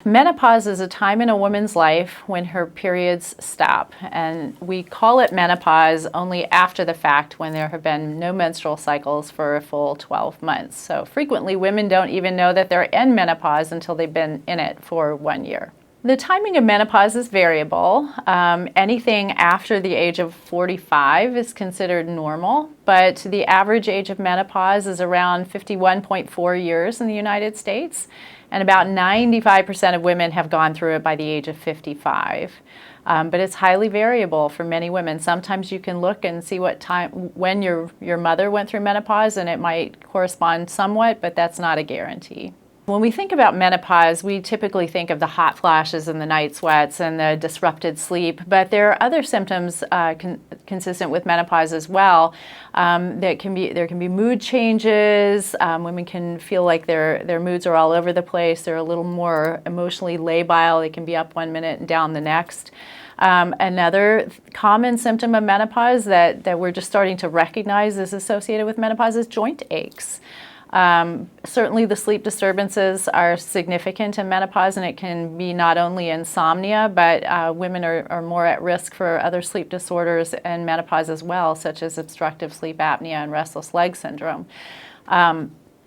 Menopause is a time in a woman's life when her periods stop, and we call it menopause only after the fact when there have been no menstrual cycles for a full 12 months. So frequently women don't even know that they're in menopause until they've been in it for 1 year. The timing of menopause is variable. Anything after the age of 45 is considered normal, but the average age of menopause is around 51.4 years in the United States, and about 95% of women have gone through it by the age of 55. But it's highly variable for many women. Sometimes you can look and see what time, when your mother went through menopause, and it might correspond somewhat, but that's not a guarantee. When we think about menopause, we typically think of the hot flashes and the night sweats and the disrupted sleep, but there are other symptoms consistent with menopause as well. There can be mood changes. Women can feel like their moods are all over the place. They're a little more emotionally labile. They can be up 1 minute and down the next. Another common symptom of menopause that we're just starting to recognize is associated with menopause is joint aches. Certainly the sleep disturbances are significant in menopause, and it can be not only insomnia, but women are more at risk for other sleep disorders in menopause as well, such as obstructive sleep apnea and restless leg syndrome.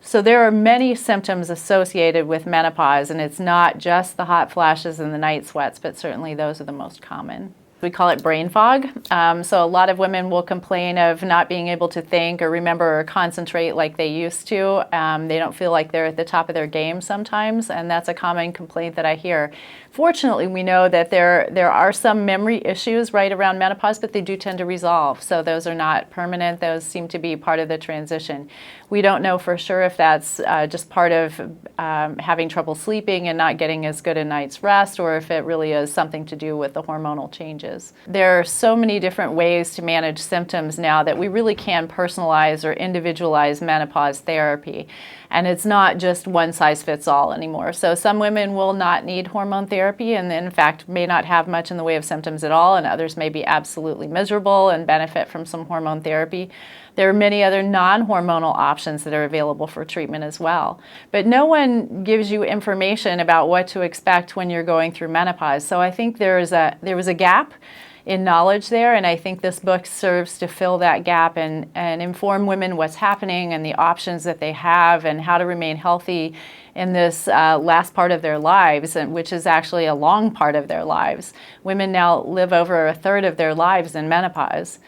So there are many symptoms associated with menopause, and it's not just the hot flashes and the night sweats, but certainly those are the most common. We call it brain fog. So a lot of women will complain of not being able to think or remember or concentrate like they used to. They don't feel like they're at the top of their game sometimes, and that's a common complaint that I hear. Fortunately, we know that there are some memory issues right around menopause, but they do tend to resolve. So those are not permanent. Those seem to be part of the transition. We don't know for sure if that's just part of having trouble sleeping and not getting as good a night's rest, or if it really is something to do with the hormonal changes. There are so many different ways to manage symptoms now that we really can personalize or individualize menopause therapy. And it's not just one size fits all anymore. So some women will not need hormone therapy and in fact may not have much in the way of symptoms at all, and others may be absolutely miserable and benefit from some hormone therapy. There are many other non-hormonal options that are available for treatment as well. But no one gives you information about what to expect when you're going through menopause. So I think there was a gap in knowledge there, and I think this book serves to fill that gap and inform women what's happening and the options that they have and how to remain healthy in this last part of their lives, which is actually a long part of their lives. Women now live over a third of their lives in menopause.